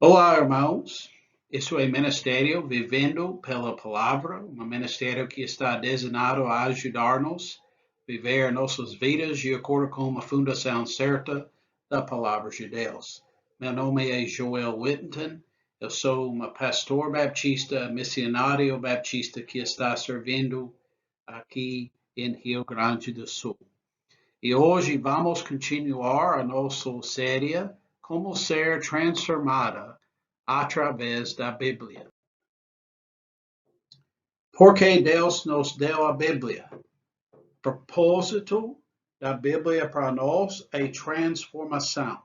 Olá, irmãos. Isso é Ministério Vivendo pela Palavra, um ministério que está designado a ajudar-nos a viver nossas vidas de acordo com uma fundação certa da Palavra de Deus. Meu nome é Joel Whittington. Eu sou um pastor baptista, missionário baptista que está servindo aqui em Rio Grande do Sul. E hoje vamos continuar a nossa série Como Ser Transformada através da Bíblia. Porque Deus nos deu a Bíblia. Propósito da Bíblia para nós é transformação.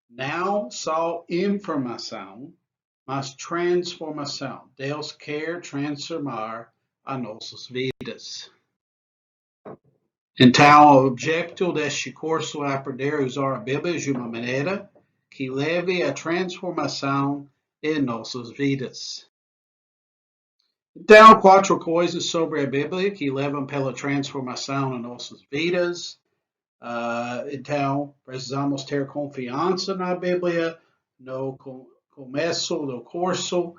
Não só informação, mas transformação. Deus quer transformar as nossas vidas. Então, o objetivo deste curso é aprender a usar a Bíblia de uma maneira que leve à transformação em nossas vidas. Então, quatro coisas sobre a Bíblia que levam pela transformação em nossas vidas. Então, precisamos ter confiança na Bíblia. No começo do curso,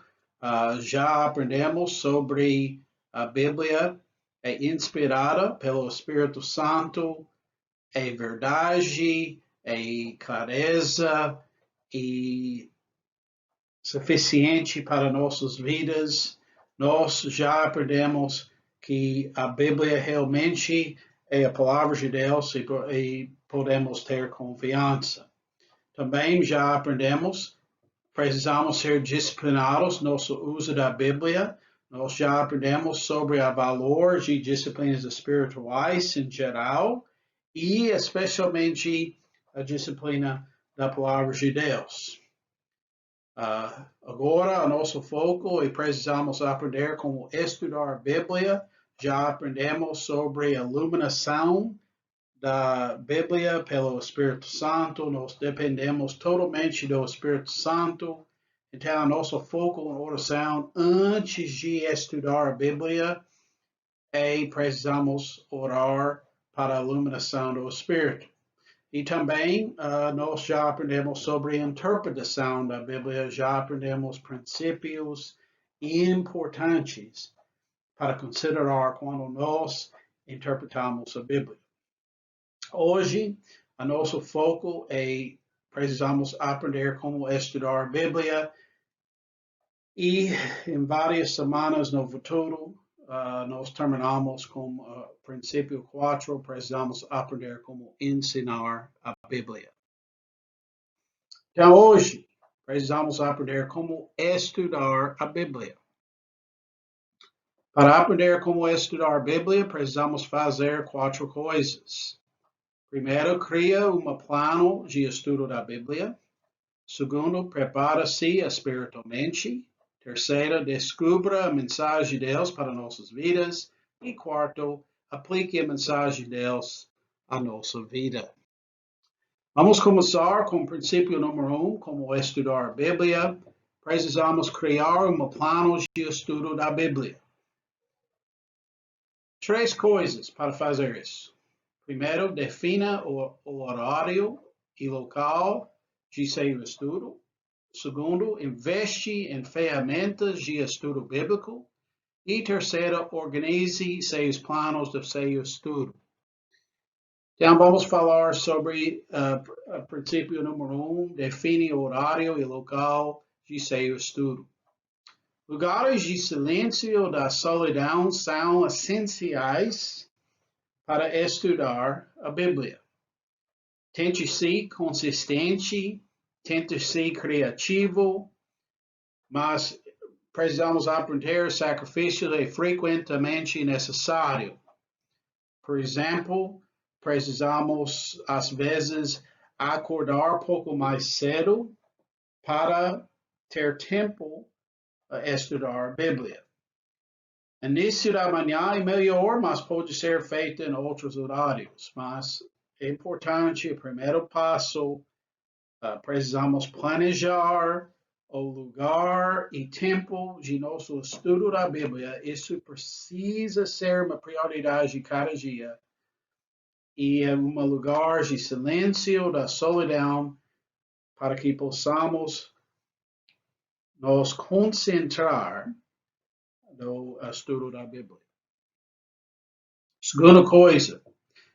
já aprendemos sobre a Bíblia é inspirada pelo Espírito Santo, é verdade, é clareza e suficiente para nossas vidas. Nós já aprendemos que a Bíblia realmente é a palavra de Deus e podemos ter confiança. Também já aprendemos, precisamos ser disciplinados no nosso uso da Bíblia. Nós já aprendemos sobre o valor de disciplinas espirituais em geral e especialmente a disciplina da palavra de Deus. Agora, o nosso foco é precisamos aprender como estudar a Bíblia. Já aprendemos sobre a iluminação da Bíblia pelo Espírito Santo. Nós dependemos totalmente do Espírito Santo. Então, nosso foco em oração antes de estudar a Bíblia é precisamos orar para a iluminação do Espírito. E também nós já aprendemos sobre a interpretação da Bíblia, já aprendemos princípios importantes para considerar quando nós interpretamos a Bíblia. Hoje, o nosso foco é precisamos aprender como estudar a Bíblia e em várias semanas no futuro nós terminamos com o princípio 4, precisamos aprender como ensinar a Bíblia. Então, hoje, precisamos aprender como estudar a Bíblia. Para aprender como estudar a Bíblia, precisamos fazer quatro coisas. Primeiro, cria um plano de estudo da Bíblia. Segundo, prepara-se espiritualmente. Terceiro, descubra a mensagem de Deus para nossas vidas. E quarto, aplique a mensagem de Deus à nossa vida. Vamos começar com o princípio número 1, como estudar a Bíblia. Precisamos criar um plano de estudo da Bíblia. Três coisas para fazer isso. Primeiro, defina o horário e local de seu estudo. Segundo, investe em ferramentas de estudo bíblico. E terceiro, organize seus planos de seu estudo. Então, vamos falar sobre o princípio número 1, define o horário e local de seu estudo. Lugares de silêncio da solidão são essenciais para estudar a Bíblia. Tente ser consistente, tente ser criativo, mas precisamos aprender sacrifícios é frequentemente necessário. Por exemplo, precisamos, às vezes, acordar um pouco mais cedo para ter tempo a estudar a Bíblia. Início da manhã é melhor, mas pode ser feito em outros horários. Mas é importante, o primeiro passo, precisamos planejar o lugar e tempo de nosso estudo da Bíblia. Isso precisa ser uma prioridade de cada dia. E é um lugar de silêncio, da solidão, para que possamos nos concentrar no estudo da Bíblia. Segunda coisa,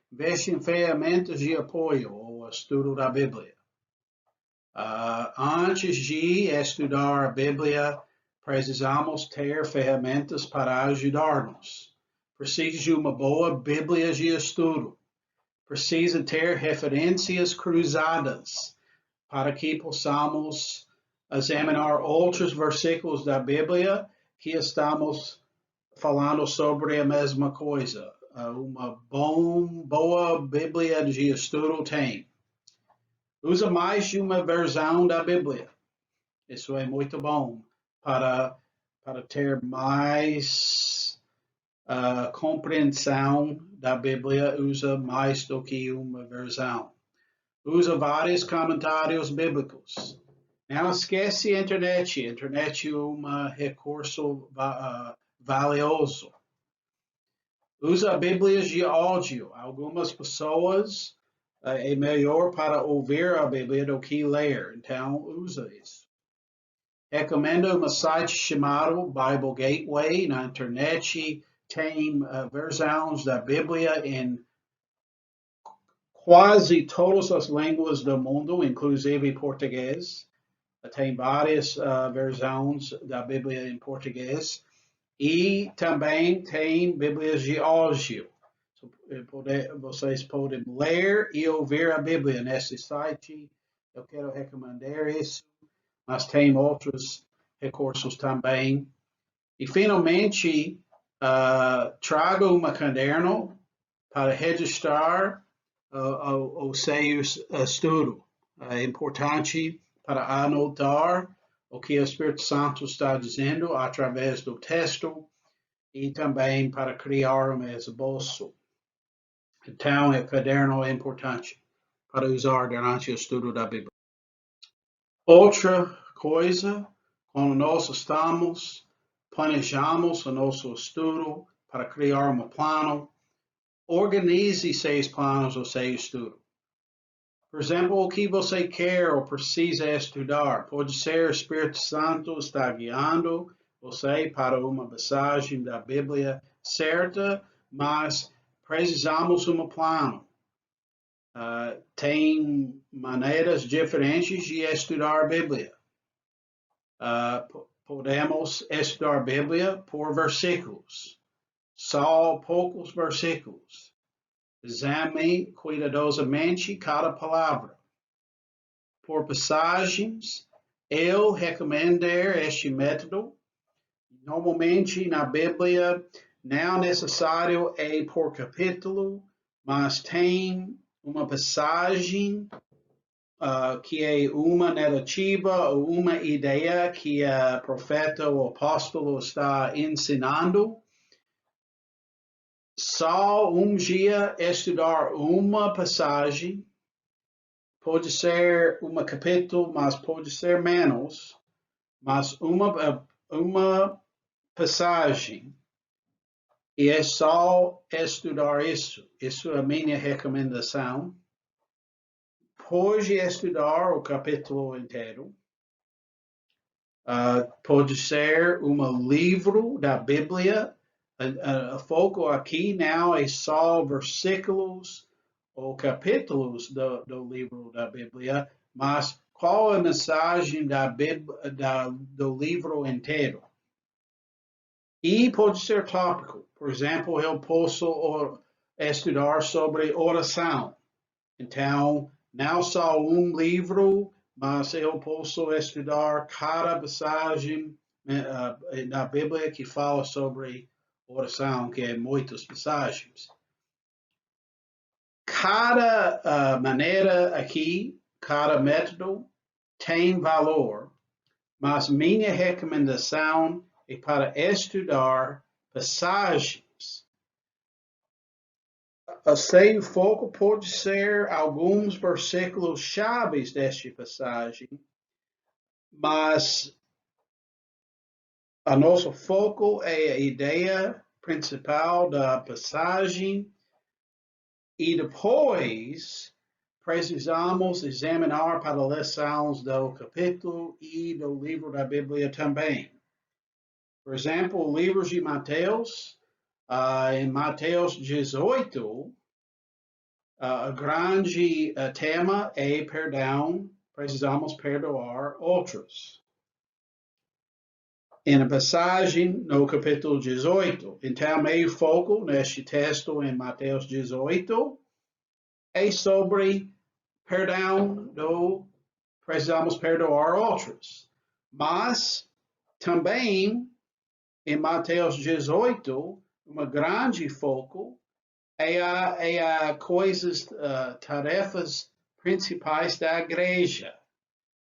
investe em ferramentas de apoio ao estudo da Bíblia. Antes de estudar a Bíblia, precisamos ter ferramentas para ajudar-nos. Precisa de uma boa Bíblia de estudo. Precisa ter referências cruzadas para que possamos examinar outros versículos da Bíblia que estamos falando sobre a mesma coisa. Uma boa Bíblia de estudo tem. Usa mais de uma versão da Bíblia. Isso é muito bom para ter mais compreensão da Bíblia. Usa mais do que uma versão. Usa vários comentários bíblicos. Não esquece a internet. A internet é um recurso valioso. Usa Bíblias de áudio. Algumas pessoas é melhor para ouvir a Bíblia do que ler. Então, usa isso. Recomendo um site chamado Bible Gateway na internet. Tem versões da Bíblia em quase todas as línguas do mundo, inclusive português. Tem várias versões da Bíblia em português. E também tem Bíblias de áudio. Vocês podem ler e ouvir a Bíblia nesse site. Eu quero recomendar isso. Mas tem outros recursos também. E, finalmente, traga um caderno para registrar o seu estudo. É importante para anotar o que o Espírito Santo está dizendo através do texto e também para criar um esboço. Então, o caderno é importante para usar durante o estudo da Bíblia. Outra coisa, quando nós planejamos o nosso estudo para criar um plano, organize seus planos ou seu estudo. Por exemplo, o que você quer ou precisa estudar. Pode ser o Espírito Santo está guiando você para uma passagem da Bíblia certa, mas precisamos de um plano. Tem maneiras diferentes de estudar a Bíblia. Podemos estudar a Bíblia por versículos. Só poucos versículos. Examine cuidadosamente cada palavra. Por passagens, eu recomendo este método. Normalmente na Bíblia não é necessário por capítulo, mas tem uma passagem que é uma narrativa ou uma ideia que o profeta ou apóstolo está ensinando. Só dia estudar uma passagem, pode ser um capítulo, mas pode ser menos, mas uma passagem. E é só estudar isso. Isso é a minha recomendação. Pode estudar o capítulo inteiro. Pode ser um livro da Bíblia. O foco aqui não é só versículos ou capítulos do livro da Bíblia, mas qual é a mensagem do livro inteiro. E pode ser tópico. Por exemplo, eu posso estudar sobre oração. Então, não só um livro, mas eu posso estudar cada passagem na Bíblia que fala sobre oração, que é muitas passagens. Cada maneira aqui, cada método tem valor, mas minha recomendação é para estudar passagens. O seu foco pode ser alguns versículos chaves desta passagem, mas o nosso foco é a ideia principal da passagem e depois precisamos examinar para lições do capítulo e do livro da Bíblia também. Por exemplo, o livro de Mateus, em Mateus 18, o grande tema é perdão, precisamos perdoar outros. Em a passagem no capítulo 18, então meio foco neste texto em Mateus 18 é sobre perdão, precisamos perdoar outros. Mas também em Mateus 18, grande foco é a coisas, tarefas principais da igreja.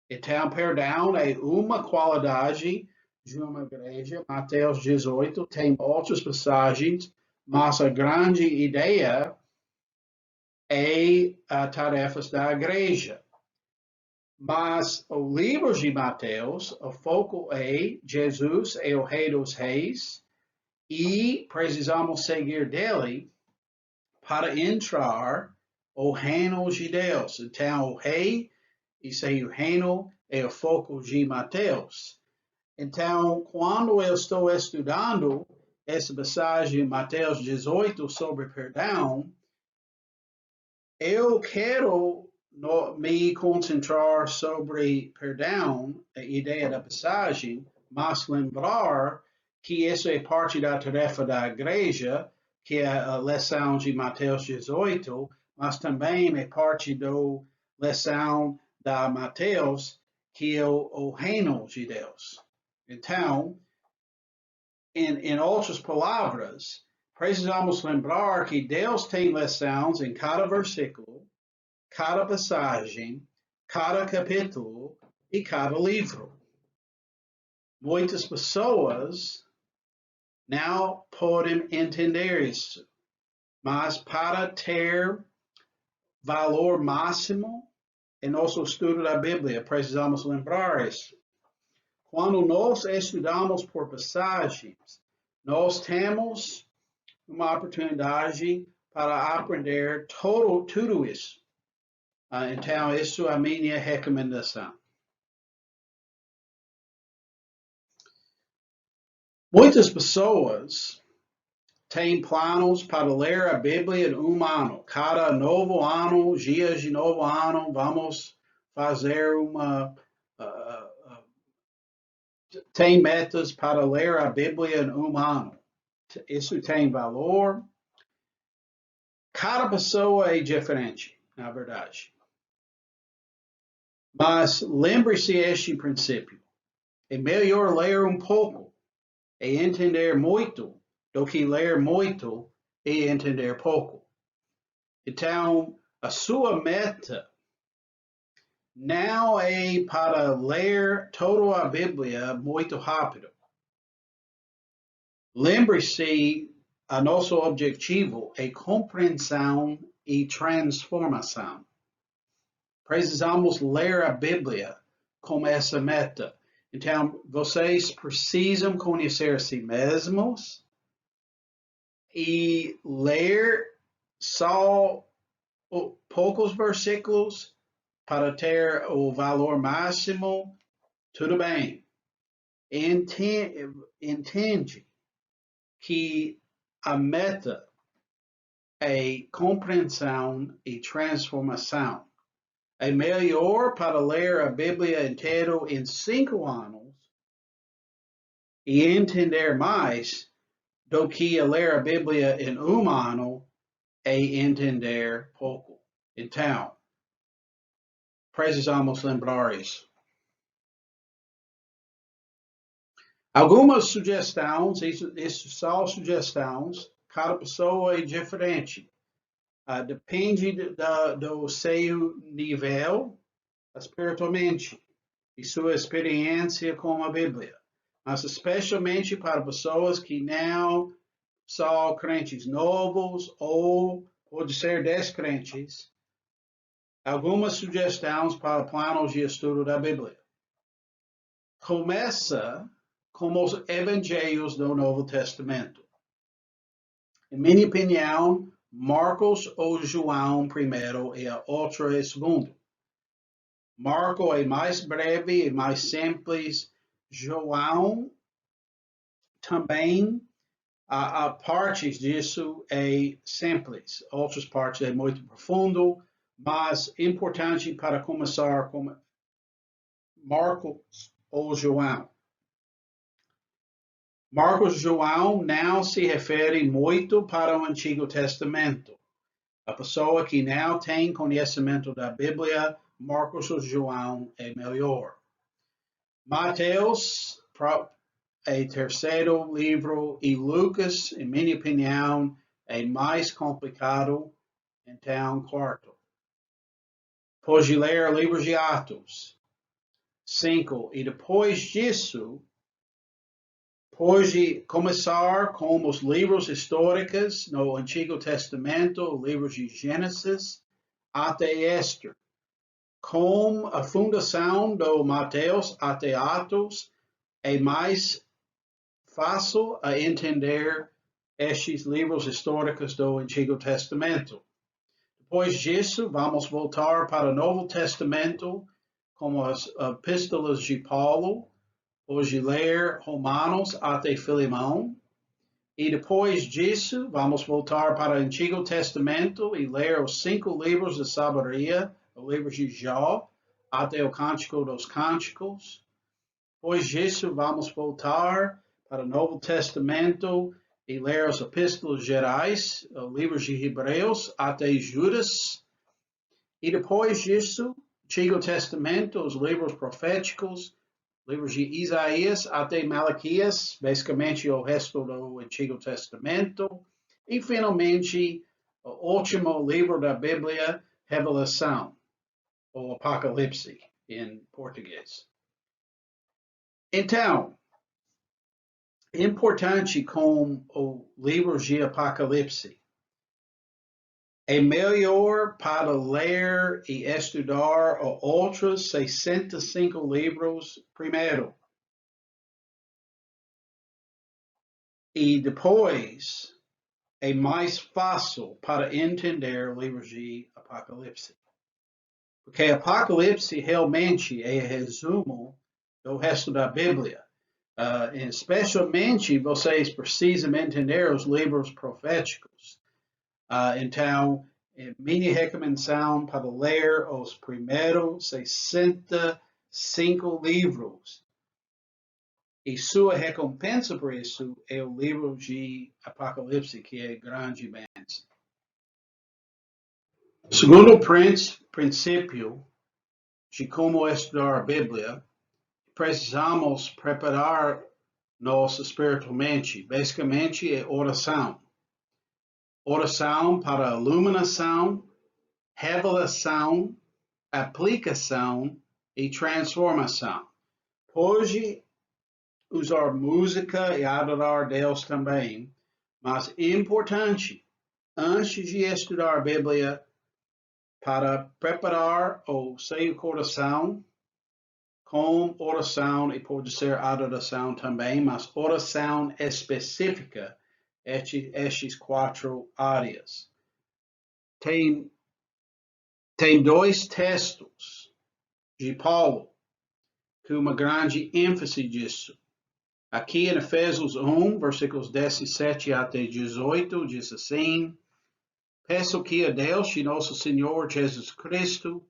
Então, perdão é uma qualidade de uma igreja. Mateus 18 tem outras passagens, mas a grande ideia é as tarefas da igreja. Mas o livro de Mateus, o foco é Jesus é o Rei dos Reis e precisamos seguir dele para entrar o reino de Deus. Então, o Rei e seu reino é o foco de Mateus. Então, quando eu estou estudando essa passagem, Mateus 18, sobre perdão, eu quero me concentrar sobre perdão, a ideia da passagem, mas lembrar que isso é parte da tarefa da igreja, que é a lição de Mateus 18, mas também é parte da lição da Mateus, que é o reino de Deus. Então, em outras palavras, precisamos lembrar que Deus tem lições em cada versículo, cada passagem, cada capítulo e cada livro. Muitas pessoas não podem entender isso, mas para ter valor máximo em nosso estudo da Bíblia, precisamos lembrar isso. Quando nós estudamos por passagens, nós temos uma oportunidade para aprender tudo isso. Então, isso é a minha recomendação. Muitas pessoas têm planos para ler a Bíblia em um ano. Cada novo ano, dias de novo ano, vamos fazer tem metas para ler a Bíblia em um ano. Isso tem valor. Cada pessoa é diferente, na verdade. Mas lembre-se este princípio. É melhor ler um pouco e entender muito do que ler muito e entender pouco. Então, a sua meta não é para ler toda a Bíblia muito rápido. Lembre-se, o nosso objetivo é compreensão e transformação. Precisamos ler a Bíblia com essa meta. Então, vocês precisam conhecer a si mesmos e ler só poucos versículos para ter o valor máximo. Tudo bem. Entende que a meta é compreensão e transformação. É melhor para ler a Bíblia inteira em 5 anos e entender mais do que ler a Bíblia em um ano e entender pouco. Então, precisamos lembrar isso. Algumas sugestões, isso são sugestões, cada pessoa é diferente. Depende do seu nível espiritualmente e sua experiência com a Bíblia. Mas especialmente para pessoas que não são crentes novos ou pode ser descrentes, algumas sugestões para planos de estudo da Bíblia. Começa com os evangelhos do Novo Testamento. Em minha opinião, Marcos ou João primeiro e a outra é segundo. Marco é mais breve e mais simples. João também, a partes disso é simples. Outras partes é muito profundo, mas importante para começar com Marcos ou João. Marcos e João não se refere muito para o Antigo Testamento. A pessoa que não tem conhecimento da Bíblia, Marcos ou João é melhor. Mateus é terceiro livro e Lucas, em minha opinião, é mais complicado, então quarto. Pode ler livros de Atos. 5. E depois disso, pode começar com os livros históricos no Antigo Testamento, livros de Gênesis até Esther. Com a fundação do Mateus até Atos, é mais fácil a entender estes livros históricos do Antigo Testamento. Depois disso, vamos voltar para o Novo Testamento, como as epístolas de Paulo, hoje ler Romanos até Filemão. E depois disso, vamos voltar para o Antigo Testamento e ler os 5 livros de sabedoria, o livro de Jó, até o Cântico dos Cânticos. Depois disso, vamos voltar para o Novo Testamento e ler as epístolas gerais, o livro de Hebreus até Judas. E depois disso, Antigo Testamento, os livros proféticos, livros de Isaías até Malaquias, basicamente o resto do Antigo Testamento. E, finalmente, o último livro da Bíblia, Revelação, ou Apocalipse, em português. Então, importante com o livro de Apocalipse, é melhor para ler e estudar outros 65 livros primeiro. E depois é mais fácil para entender o livro de Apocalipse. Porque Apocalipse realmente é resumo do resto da Bíblia. Especialmente vocês precisam entender os livros proféticos. Então, minha recomendação para ler os primeiros 65 livros. E sua recompensa por isso é o livro de Apocalipse, que é grande bênção. Segundo o princípio de como estudar a Bíblia, precisamos preparar-nos espiritualmente. Basicamente, é oração. Oração para iluminação, revelação, aplicação e transformação. Pode usar música e adorar Deus também, mas é importante, antes de estudar a Bíblia, para preparar o seu coração com oração, e pode ser adoração também, mas oração específica, estas 4 áreas. Tem 2 textos de Paulo com uma grande ênfase disso. Aqui em Efésios 1, versículos 17 até 18, diz assim: Peço que a Deus de nosso Senhor Jesus Cristo,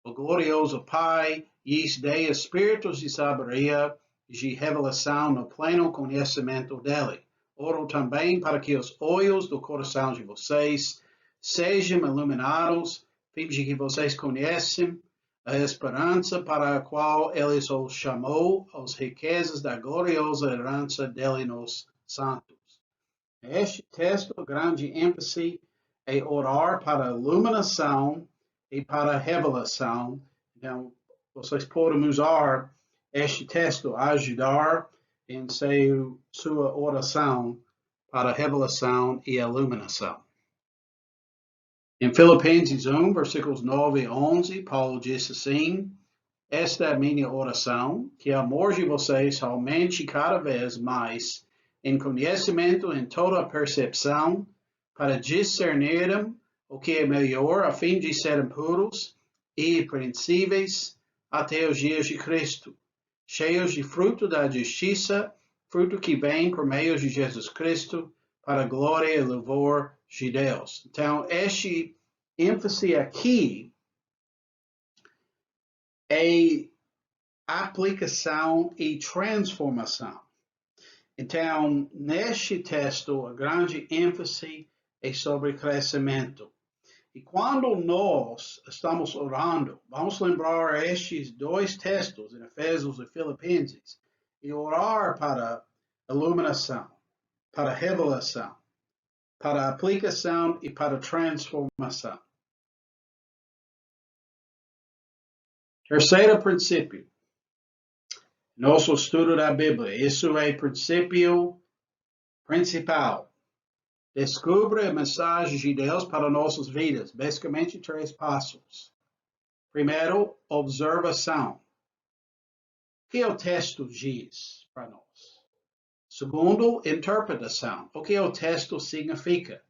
o glorioso Pai, lhes dê espíritos de sabedoria e de revelação no pleno conhecimento dele. Oro também para que os olhos do coração de vocês sejam iluminados, fim de que vocês conheçam a esperança para a qual ele os chamou, as riquezas da gloriosa herança dele nos santos. Este texto, grande ênfase é orar para a iluminação e para a revelação. Então, vocês podem usar este texto a ajudar em sua oração para a revelação e a iluminação. Em Filipenses 1, versículos 9 e 11, Paulo diz assim: Esta é a minha oração, que o amor de vocês aumente cada vez mais em conhecimento, em toda a percepção, para discernirem o que é melhor, a fim de serem puros e irrepreensíveis até os dias de Cristo, cheios de fruto da justiça, fruto que vem por meio de Jesus Cristo, para a glória e louvor de Deus. Então, este ênfase aqui é aplicação e transformação. Então, neste texto, a grande ênfase é sobre crescimento. E quando nós estamos orando, vamos lembrar estes dois textos, em Efésios e Filipenses, e orar para iluminação, para revelação, para aplicação e para transformação. Terceiro princípio. Nosso estudo da Bíblia. Isso é o princípio principal. Descubra a mensagem de Deus para nossas vidas. Basicamente, 3 passos. Primeiro, observação. O que o texto diz para nós? Segundo, interpretação. O que o texto significa?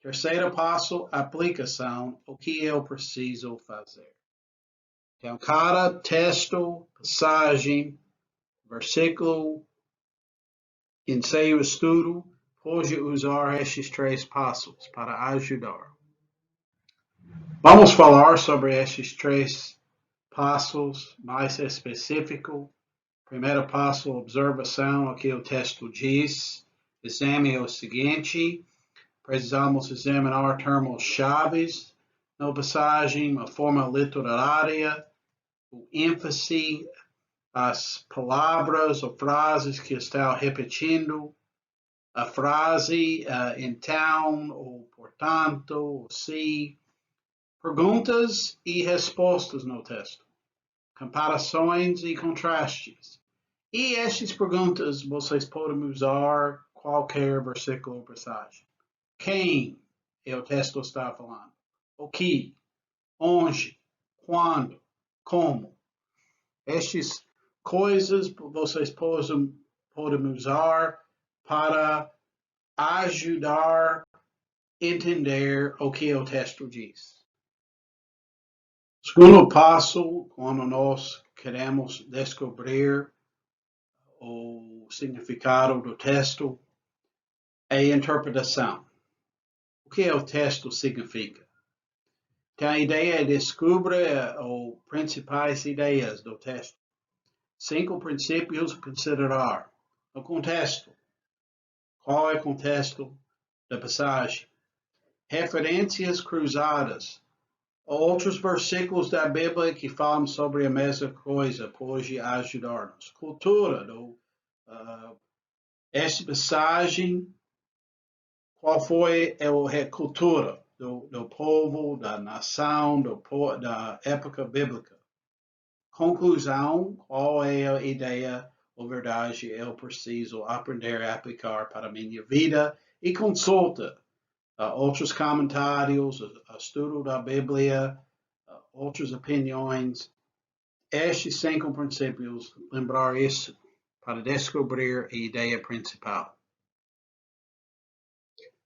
Terceiro passo, aplicação. O que eu preciso fazer? Então, cada texto, passagem, versículo, em seu estudo, pode usar estes 3 passos para ajudar. Vamos falar sobre estes 3 passos mais específicos. Primeiro passo, observação, o que o texto diz. Exame o seguinte: precisamos examinar termos-chave na passagem, a forma literária, o ênfase, as palavras ou frases que estão repetindo, a frase então, ou portanto, ou se, perguntas e respostas no texto, comparações e contrastes. E estas perguntas vocês podem usar qualquer versículo ou passagem. Quem o texto está falando? O que? Onde? Quando? Como? Estas coisas vocês podem usar para ajudar a entender o que o texto diz. Segundo passo, quando nós queremos descobrir o significado do texto, é a interpretação. O que o texto significa? Então, a ideia é descobrir as principais ideias do texto. 5 princípios a considerar. O contexto. Qual é o contexto da passagem? Referências cruzadas. Outros versículos da Bíblia que falam sobre a mesma coisa podem ajudar-nos. Cultura. Esta passagem, qual foi a cultura do povo, da nação, da época bíblica? Conclusão, qual é a ideia ou verdade eu preciso aprender a aplicar para a minha vida? E consulta outros comentários, estudo da Bíblia, outras opiniões. Estes 5 princípios, lembrar isso para descobrir a ideia principal.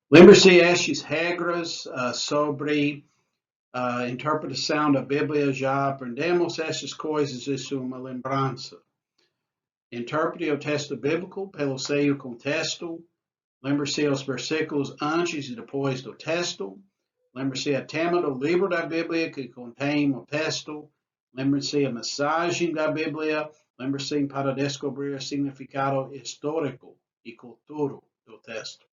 Lembre-se estas regras sobre a interpretação da Bíblia. Já aprendemos essas coisas, isso é uma lembrança. Interprete o texto bíblico pelo seu contexto. Lembre-se os versículos antes e depois do texto. Lembre-se o tema do livro da Bíblia que contém o texto. Lembre-se a mensagem da Bíblia. Lembre-se para descobrir o significado histórico e cultural do texto.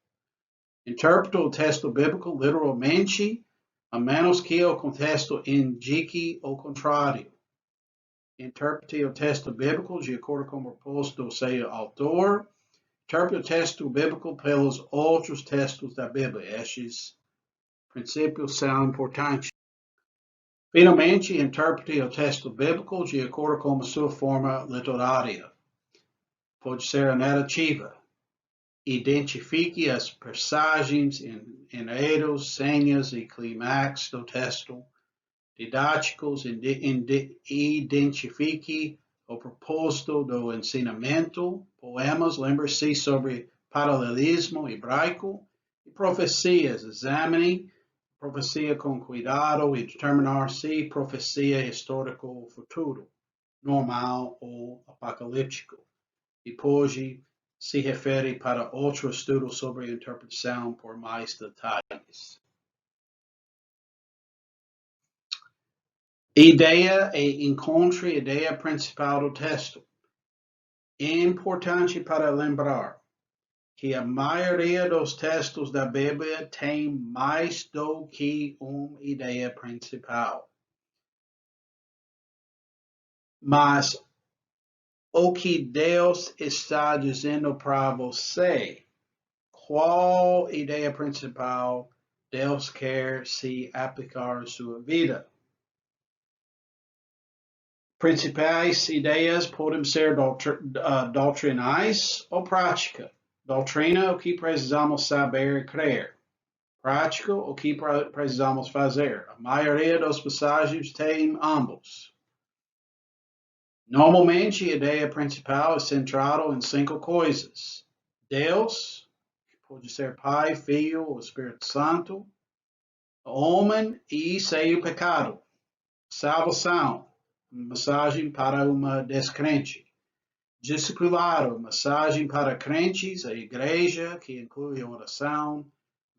Interprete o texto bíblico literalmente, a menos que o contexto indique o contrário. Interprete o texto bíblico de acordo com o propósito do seu autor. Interprete o texto bíblico pelos outros textos da Bíblia. Estes princípios são importantes. Finalmente, interprete o texto bíblico de acordo com a sua forma literária. Pode ser a narrativa. Identifique as passagens, enredos, senhas e clímax do texto. Didáticos, identifique o propósito do ensinamento. Poemas, lembre-se sobre paralelismo hebraico. E profecias. Examine profecia com cuidado e determinar se profecia histórico ou futuro, normal ou apocalíptico. Depois se refere para outro estudo sobre interpretação por mais detalhes. Ideia e encontre a ideia principal do texto. É importante para lembrar que a maioria dos textos da Bíblia tem mais do que uma ideia principal. Mas o que Deus está dizendo para você? Qual ideia principal Deus quer se aplicar em sua vida? Principais ideias podem ser doutrinais ou práticas. Doutrina, o que precisamos saber e crer. Prático, o que precisamos fazer. A maioria das passagens tem ambos. Normalmente, a ideia principal é centrada em 5 coisas. Deus, que pode ser Pai, Filho ou Espírito Santo. Homem e seu pecado. Salvação, mensagem para uma descrente. Discipulado, mensagem para crentes, a igreja, que inclui oração,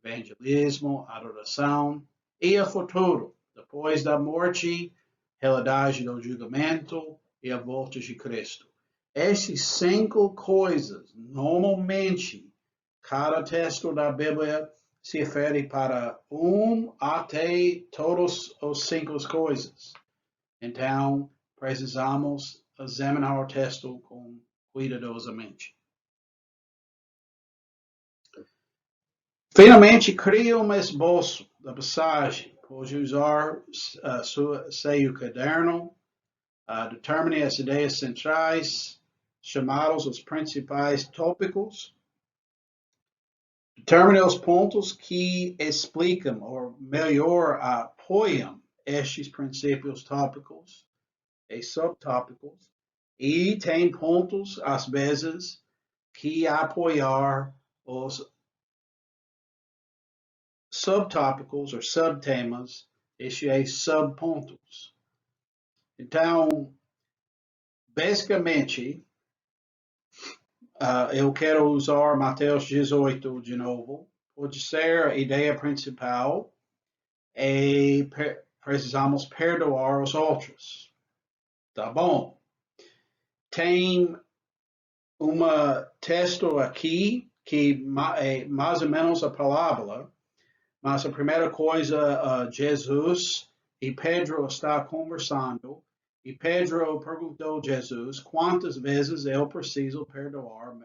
evangelismo, adoração, e o futuro, depois da morte, realidade do julgamento e a volta de Cristo. Essas 5 coisas, normalmente, cada texto da Bíblia se refere para até todas as 5 coisas. Então, precisamos examinar o texto com cuidadosamente. Finalmente, crie um esboço da passagem. Pode usar seu caderno. Determine as ideias centrais, chamados os principais tópicos. Determine os pontos que explicam, ou melhor, apoiam estes princípios tópicos e subtópicos. E tem pontos, às vezes, que apoiar os subtópicos ou subtemas, isso é subpontos. Então, basicamente, eu quero usar Mateus 18 de novo. Pode ser a ideia principal e precisamos perdoar os outros. Tá bom? Tem um texto aqui que é mais ou menos a palavra, mas a primeira coisa, Jesus e Pedro está conversando, e Pedro perguntou a Jesus quantas vezes eu preciso perdoar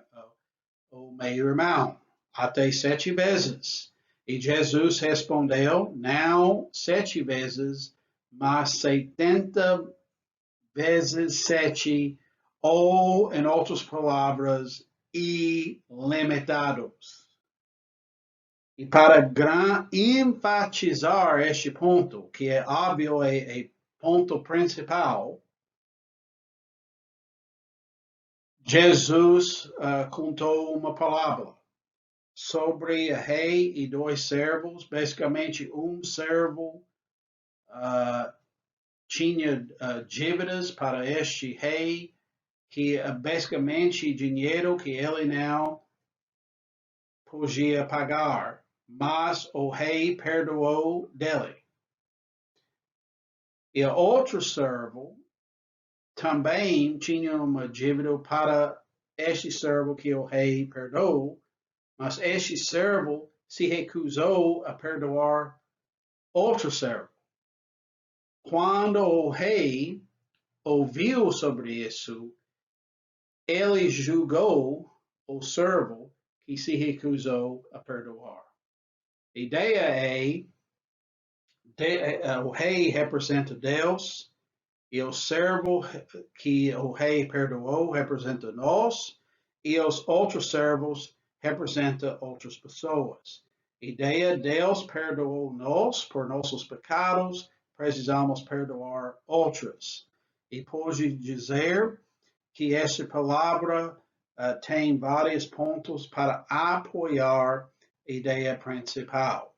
o meu irmão. Até 7 vezes. E Jesus respondeu, não 7 vezes, mas 70 vezes 7, ou, em outras palavras, ilimitados. E para enfatizar este ponto, que é óbvio, é ponto principal, Jesus contou uma palavra sobre a rei e 2 servos. Basicamente, um servo tinha dívidas para este rei, que basicamente dinheiro que ele não podia pagar, mas o rei perdoou dele. E outro servo também tinha uma dívida para este servo que o rei perdoou, mas este servo se recusou a perdoar outro servo. Quando o rei ouviu sobre isso, ele julgou o servo que se recusou a perdoar. A ideia é o rei representa Deus e o servo que o rei perdoou representa nós e os outros servos representam outras pessoas. A ideia, Deus perdoou nós por nossos pecados, precisamos perdoar outros. E pode dizer que essa palavra tem vários pontos para apoiar ideia principal.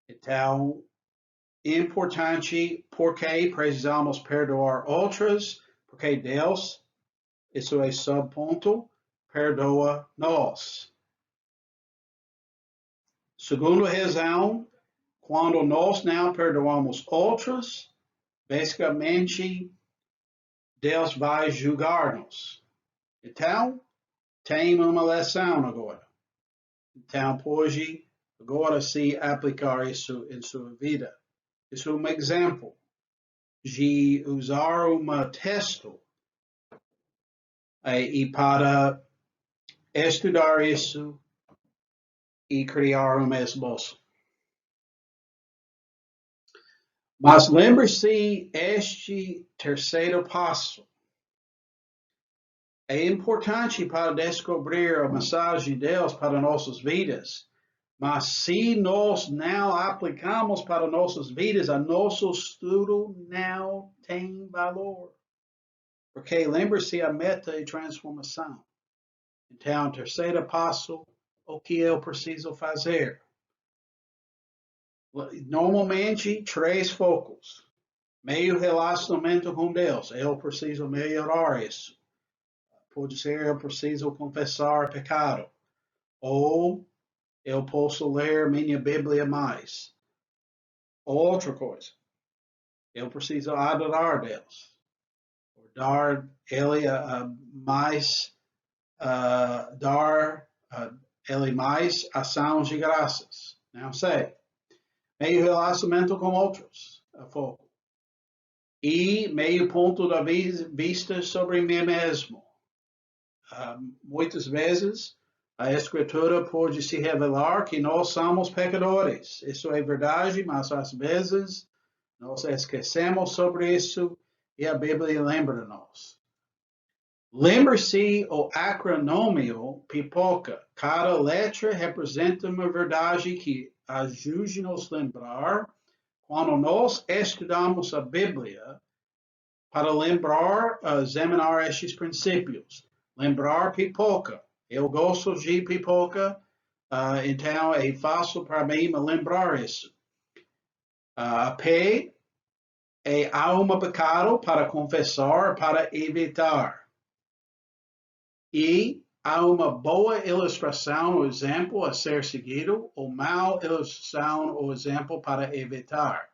Então, importante, porque precisamos perdoar outros, porque Deus, isso é subponto, perdoa nós. Segunda razão, quando nós não perdoamos outros, basicamente Deus vai julgar-nos. Então, tem uma lição agora. Então, pode agora se aplicar isso em sua vida. Isso é um exemplo de usar um texto e para estudar isso e criar um esboço. Mas lembre-se, este terceiro passo é importante para descobrir a mensagem de Deus para nossas vidas. Mas se nós não aplicamos para nossas vidas, o nosso estudo não tem valor. Porque lembre-se, a meta é transformação. Então, terceiro passo, o que eu preciso fazer? Normalmente, três focos. Meio relacionamento com Deus, eu preciso melhorar isso. Pode ser, eu preciso confessar pecado. Ou eu posso ler minha Bíblia mais. Outra coisa, eu preciso adorar Deus. Dar Ele mais, dar Ele mais ação de graças. Não sei. Meio relacionamento com outros, foco. E meio ponto da vista sobre mim mesmo. Muitas vezes, a Escritura pode se revelar que nós somos pecadores. Isso é verdade, mas às vezes nós esquecemos sobre isso e a Bíblia lembra-nos. Lembre-se o acronômio pipoca. Cada letra representa uma verdade que ajude a nos lembrar quando nós estudamos a Bíblia para lembrar, examinar estes princípios. Lembrar pipoca. Eu gosto de pipoca, então é fácil para mim me lembrar isso. P é alma pecado para confessar, para evitar. E há uma boa ilustração, ou exemplo a ser seguido, ou mal ilustração, ou exemplo para evitar.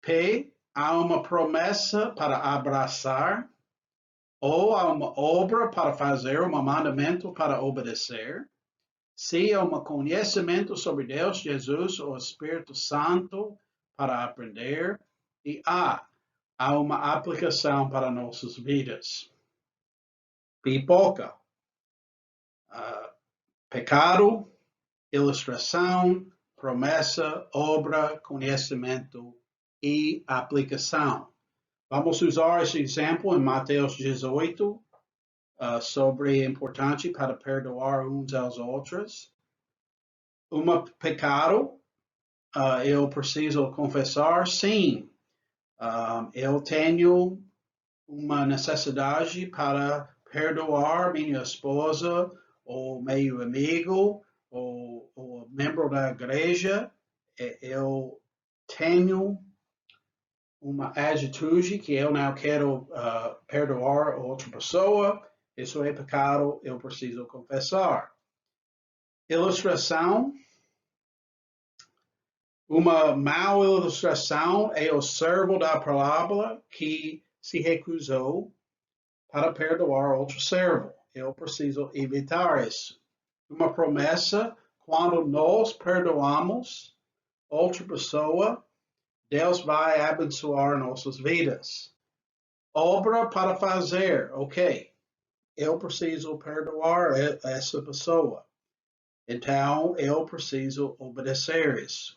P, há uma promessa para abraçar, ou há uma obra para fazer, um mandamento para obedecer. C, há um conhecimento sobre Deus, Jesus ou Espírito Santo para aprender. E há uma aplicação para nossas vidas. Pipoca. Pecado, ilustração, promessa, obra, conhecimento e aplicação. Vamos usar esse exemplo em Mateus 18, sobre importante para perdoar uns aos outros. Pecado, eu preciso confessar, sim. Eu tenho uma necessidade para perdoar minha esposa, ou meu amigo, ou membro da igreja. Eu tenho uma atitude que eu não quero perdoar outra pessoa. Isso é pecado, eu preciso confessar. Ilustração. Uma má ilustração é o servo da parábola que se recusou para perdoar outro servo. Eu preciso evitar isso. Uma promessa, quando nós perdoamos outra pessoa, Deus vai abençoar nossas vidas. Obra para fazer, ok. Eu preciso perdoar essa pessoa. Então, eu preciso obedecer isso.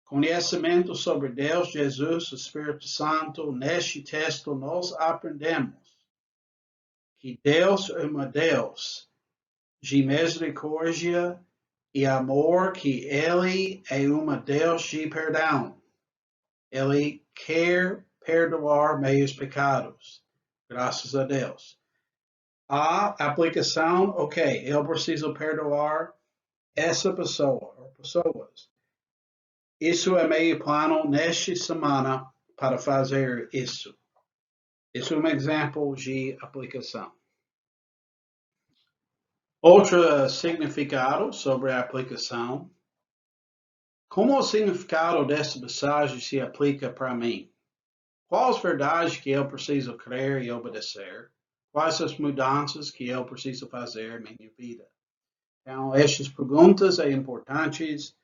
Conhecimento sobre Deus, Jesus, o Espírito Santo. Neste texto, nós aprendemos que Deus é um Deus de misericórdia e amor, que Ele é um Deus de perdão. Ele quer perdoar meus pecados. Graças a Deus. A aplicação, ok, eu preciso perdoar essa pessoa ou pessoas. Isso é meio plano nesta semana para fazer isso. Isso é um exemplo de aplicação. Outro significado sobre a aplicação. Como o significado dessa passagem se aplica para mim? Quais as verdades que eu preciso crer e obedecer? Quais as mudanças que eu preciso fazer na minha vida? Então, estas perguntas são importantes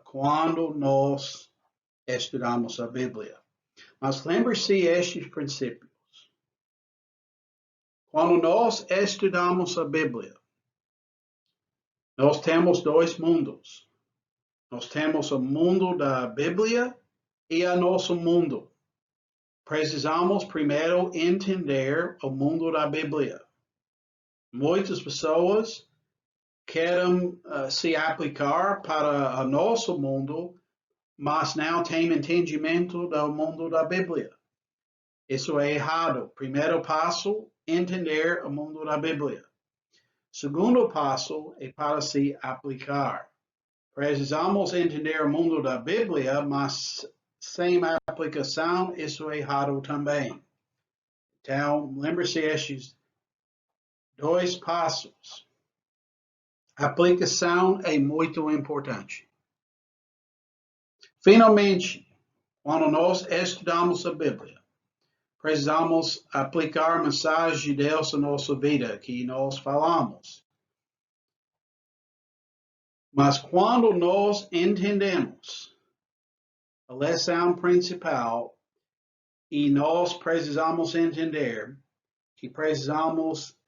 quando nós estudamos a Bíblia. Mas lembre-se estes princípios. Quando nós estudamos a Bíblia, nós temos dois mundos. Nós temos o mundo da Bíblia e o nosso mundo. Precisamos primeiro entender o mundo da Bíblia. Muitas pessoas querem se aplicar para o nosso mundo, mas não têm entendimento do mundo da Bíblia. Isso é errado. Primeiro passo, entender o mundo da Bíblia. Segundo passo é para se aplicar. Precisamos entender o mundo da Bíblia, mas sem aplicação, isso é errado também. Então, lembre-se estes dois passos. A aplicação é muito importante. Finalmente, quando nós estudamos a Bíblia, precisamos aplicar a mensagem de Deus na nossa vida, que nós falamos. Mas quando nós entendemos a lição principal e nós precisamos entender que precisamos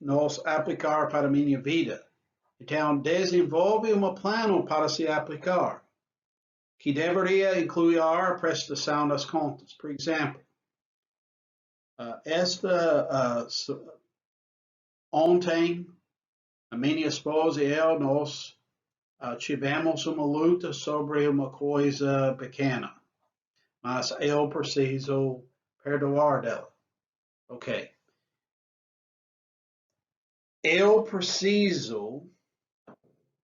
nos aplicar para a minha vida, então desenvolve um plano para se aplicar, que deveria incluir a prestação das contas. Por exemplo, ontem, a minha esposa e eu, nós tivemos uma luta sobre uma coisa pequena, mas eu preciso perdoar dela. Ok. Eu preciso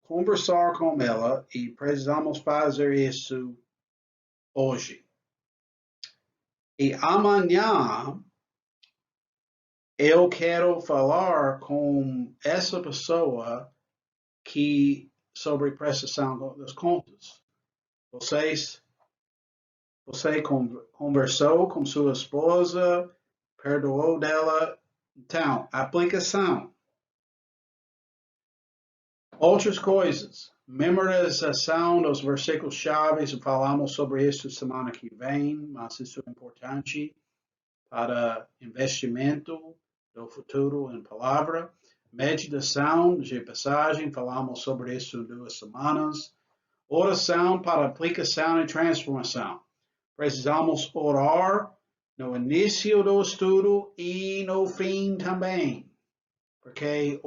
conversar com ela e precisamos fazer isso hoje. E amanhã eu quero falar com essa pessoa sobre prestação das contas. Você conversou com sua esposa, perdoou dela. Então, aplicação. Outras coisas. Memorização dos versículos chaves. Falamos sobre isso semana que vem, mas isso é importante para investimento do futuro em palavra. Meditação de passagem. Falamos sobre isso em 2 semanas. Oração para aplicação e transformação. Precisamos orar no início do estudo e no fim também. Porque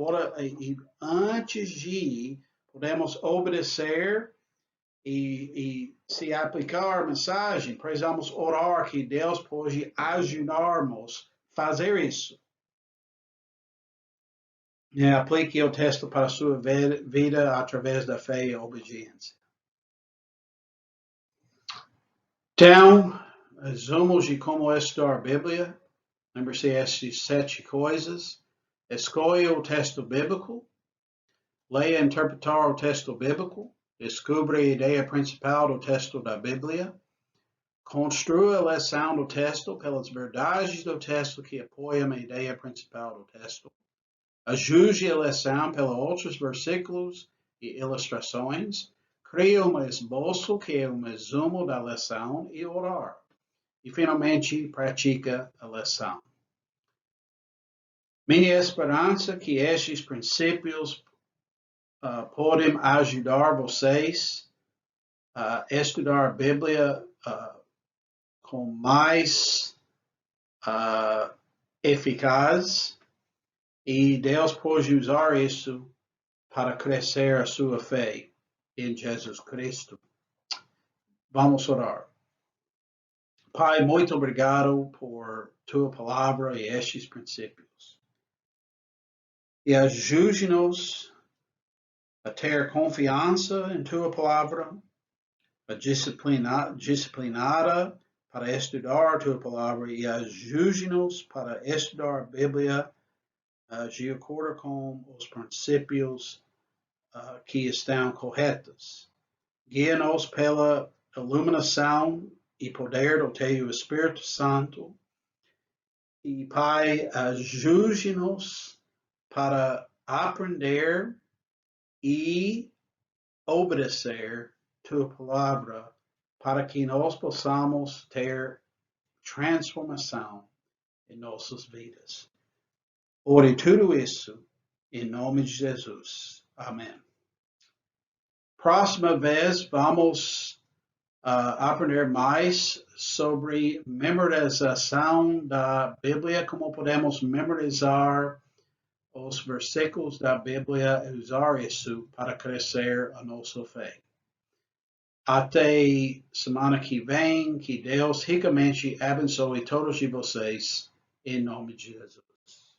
antes de podemos obedecer e se aplicar a mensagem, precisamos orar que Deus pode ajudar-nos a fazer isso. E aplique o texto para a sua vida através da fé e obediência. Então, resumos de como estudar a Bíblia. Lembre-se estas 7 coisas. Escolha o texto bíblico. Leia e interpretar o texto bíblico. Descubra a ideia principal do texto da Bíblia. Construa a lição do texto pelas verdades do texto que apoiam a ideia principal do texto. Ajude a lição pelos outros versículos e ilustrações. Crie um esboço que é um resumo da lição e orar. E, finalmente, pratica a lição. Minha esperança é que estes princípios podem ajudar vocês a estudar a Bíblia com mais eficaz e Deus pode usar isso para crescer a sua fé em Jesus Cristo. Vamos orar. Pai, muito obrigado por tua palavra e estes princípios. E ajude-nos a ter confiança em tua palavra, a disciplinada para estudar a tua palavra e ajude-nos para estudar a Bíblia de acordo com os princípios que estão corretos. Guia-nos pela iluminação e poder do teu Espírito Santo. E, Pai, ajude-nos para aprender e obedecer tua palavra, para que nós possamos ter transformação em nossas vidas. Ore tudo isso em nome de Jesus. Amém. Próxima vez vamos aprender mais sobre memorização da Bíblia, como podemos memorizar os versículos da Bíblia e usar isso para crescer a nossa fé. Até semana que vem, que Deus ricamente abençoe todos de vocês, em nome de Jesus.